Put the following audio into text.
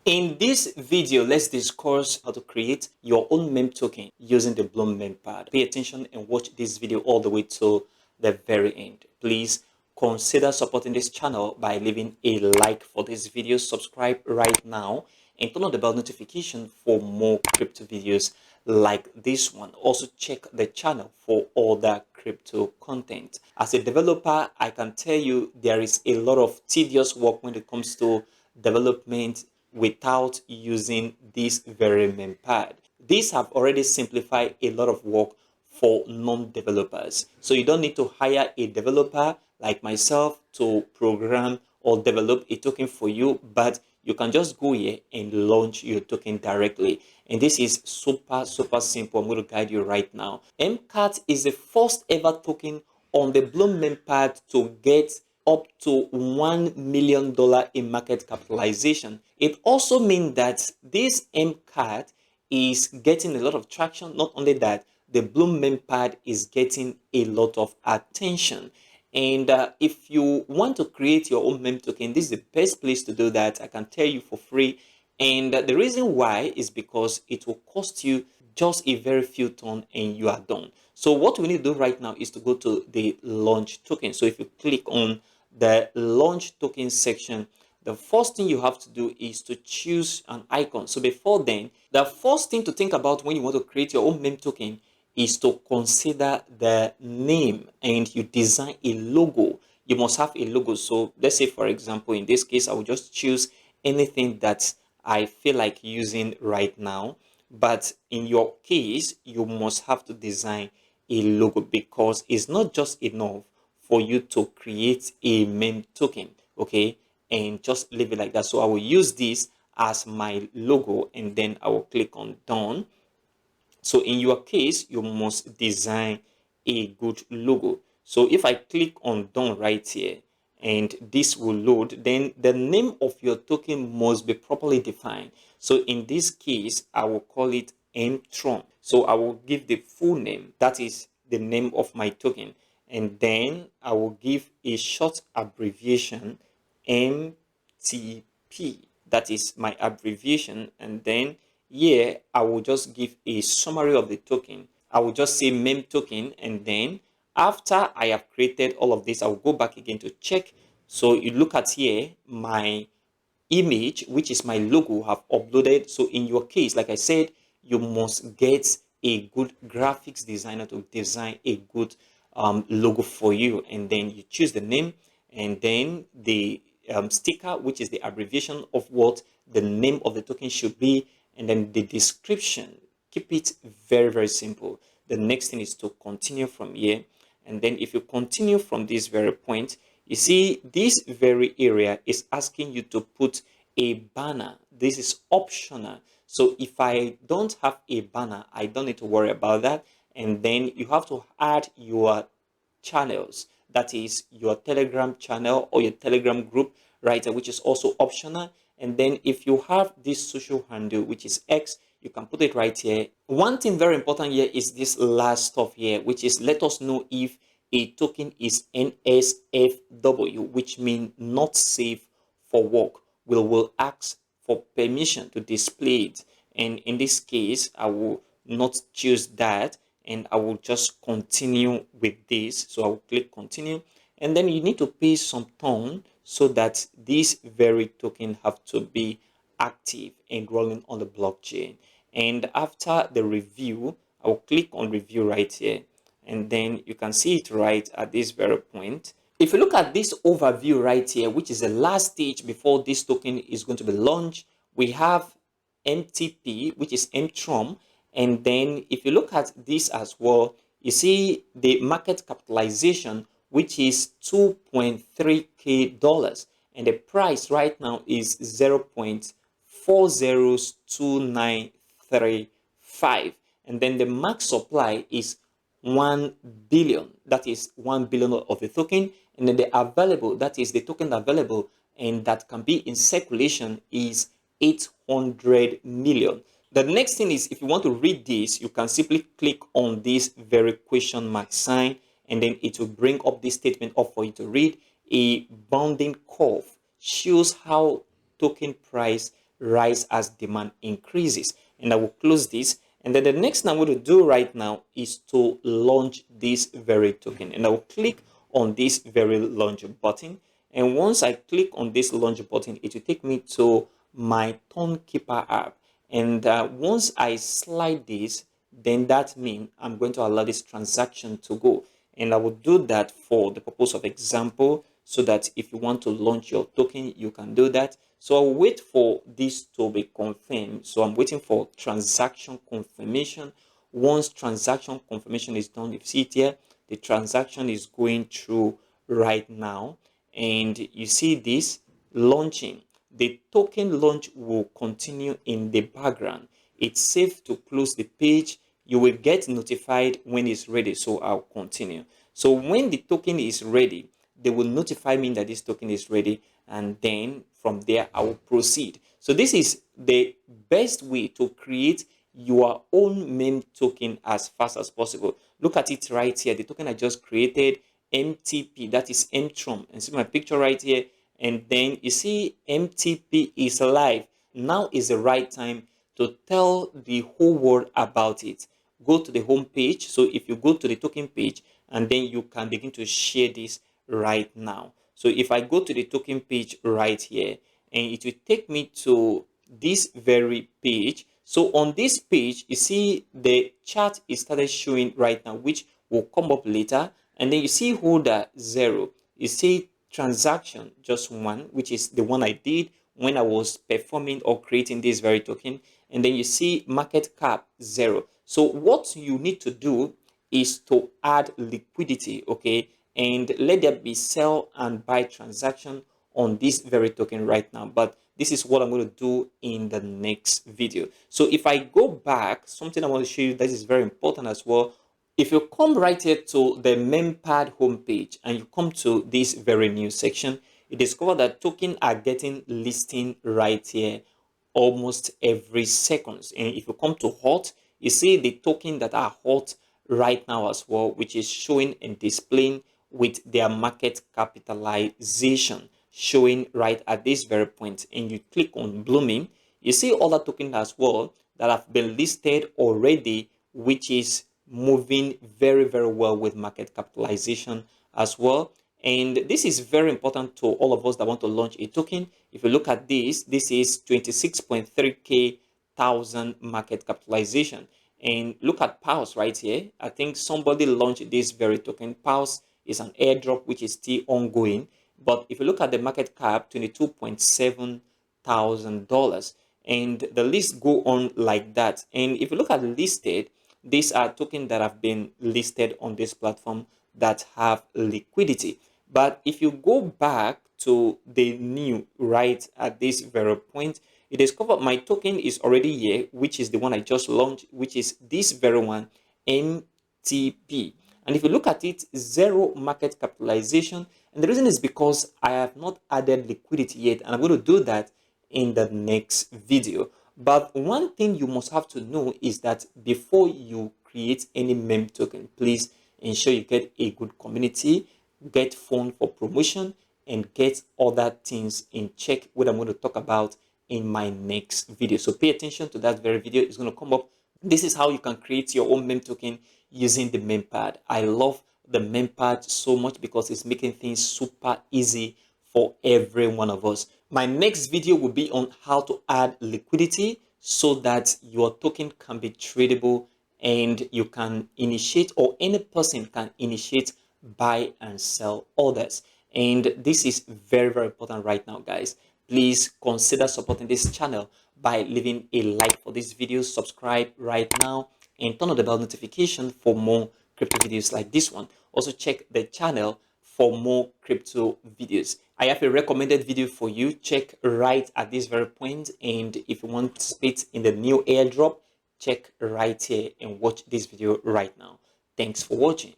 In this video, let's discuss how to create your own meme token using the Blum Memepad. Pay attention and watch this video all the way to the very end. Please consider supporting this channel by leaving a like for this video, subscribe right now, and turn on the bell notification for more crypto videos like this one. Also check the channel for other crypto content. As a developer, I can tell you there is a lot of tedious work when it comes to development without using this very Memepad. These have already simplified a lot of work for non-developers. So you don't need to hire a developer like myself to program or develop a token for you, but you can just go here and launch your token directly. And this is super simple. I'm going to guide you right now. MCAT is the first ever token on the Blum Memepad to get up to $1 million in market capitalization. It also means that this MCAT is getting a lot of traction. Not only that, the Blum Memepad is getting a lot of attention. And if you want to create your own meme token, this is the best place to do that. I can tell you for free. And the reason why is because it will cost you just a very few tons and you are done. So what we need to do right now is to go to the launch token. So if you click on the launch token section, the first thing you have to do is to choose an icon. So before then, the first thing to think about when you want to create your own meme token is to consider the name, and you design a logo. You must have a logo. So let's say, for example, in this case, I will just choose anything that I feel like using right now. But in your case, you must have to design a logo, because it's not just enough for you to create a meme token, okay, and just leave it like that. So I will use this as my logo, and then I will click on done. So in your case, you must design a good logo. So if I click on done right here, and this will load, then the name of your token must be properly defined. So in this case, I will call it mtron. So I will give the full name, that is the name of my token, and then I will give a short abbreviation, MTP. That is my abbreviation, and then here I will just give a summary of the token. I will just say meme token, and then after I have created all of this, I will go back again to check. So you look at here, my image, which is my logo, have uploaded. So in your case, like I said, you must get a good graphics designer to design a good logo for you, and then you choose the name, and then the sticker, which is the abbreviation of what the name of the token should be, and then the description. Keep it very simple. The next thing is to continue from here, and then if you continue from this very point, you see this very area is asking you to put a banner. This is optional. So if I don't have a banner, I don't need to worry about that. And then you have to add your channels, that is your Telegram channel or your Telegram group, right, which is also optional. And then if you have this social handle, which is X, you can put it right here. One thing very important here is this last stuff here, which is let us know if a token is NSFW, which means not safe for work. We will ask for permission to display it, and in this case I will not choose that, and I will just continue with this. So I will click continue, and then you need to pay some tone so that this very token have to be active and rolling on the blockchain. And after the review, I will click on review right here, and then you can see it right at this very point. If you look at this overview right here, which is the last stage before this token is going to be launched, we have MTP, which is mtron. And then if you look at this as well, you see the market capitalization, which is $2.3K, and the price right now is 0.402935, and then the max supply is 1 billion. That is 1 billion of the token, and then the available, that is the token available and that can be in circulation, is 800 million. The next thing is, if you want to read this, you can simply click on this very question mark sign, and then it will bring up this statement up for you to read. A bounding curve shows how token price rise as demand increases. And I will close this. And then the next thing I'm going to do right now is to launch this very token. And I will click on this very launch button. And once I click on this launch button, it will take me to my Tonekeeper app. And once I slide this, then that means I'm going to allow this transaction to go. And I will do that for the purpose of example, so that if you want to launch your token, you can do that. So I'll wait for this to be confirmed. So I'm waiting for transaction confirmation. Once transaction confirmation is done, you see it here, the transaction is going through right now. And you see this launching. The token launch will continue in the background. It's safe to close the page. You will get notified when it's ready. So I'll continue. So when the token is ready, they will notify me that this token is ready, and then from there I will proceed. So this is the best way to create your own meme token as fast as possible. Look at it right here. The token I just created, MTP, that is Mtron, and see my picture right here. And then you see MTP is live. Now is the right time to tell the whole world about it. Go to the home page. So if you go to the token page, and then you can begin to share this right now. So if I go to the token page right here, and it will take me to this very page. So on this page, you see the chart is started showing right now, which will come up later. And then you see holder 0. You see transaction just 1, which is the one I did when I was performing or creating this very token. And then you see market cap 0. So what you need to do is to add liquidity, okay, and let there be sell and buy transaction on this very token right now. But this is what I'm going to do in the next video. So if I go back, something I want to show you that is very important as well. If you come right here to the Memepad homepage and you come to this very new section, you discover that tokens are getting listing right here almost every second. And if you come to hot, you see the token that are hot right now as well, which is showing and displaying with their market capitalization showing right at this very point. And you click on blooming, you see other tokens as well that have been listed already, which is moving very, very well with market capitalization as well. And this is very important to all of us that want to launch a token. If you look at this, this is 26.3k thousand market capitalization. And look at Pulse right here. I think somebody launched this very token. Pulse is an airdrop which is still ongoing. But if you look at the market cap, $22.7 thousand. And the list go on like that. And if you look at listed, these are tokens that have been listed on this platform that have liquidity. But if you go back to the new right at this very point, you discover my token is already here, which is the one I just launched, which is this very one, MTP. And if you look at it, 0 market capitalization. And the reason is because I have not added liquidity yet, and I'm going to do that in the next video. But one thing you must have to know is that before you create any meme token, please ensure you get a good community, get fund for promotion, and get other things in check, what I'm going to talk about in my next video. So pay attention to that very video. It's going to come up. This is how you can create your own meme token using the Memepad. I love the Memepad so much because it's making things super easy for every one of us. My next video will be on how to add liquidity so that your token can be tradable and you can initiate, or any person can initiate, buy and sell orders. And this is very, very important right now, guys. Please consider supporting this channel by leaving a like for this video, subscribe right now, and turn on the bell notification for more crypto videos like this one. Also check the channel for more crypto videos. I have a recommended video for you. Check right at this very point. And if you want to participate in the new airdrop, check right here and watch this video right now. Thanks for watching.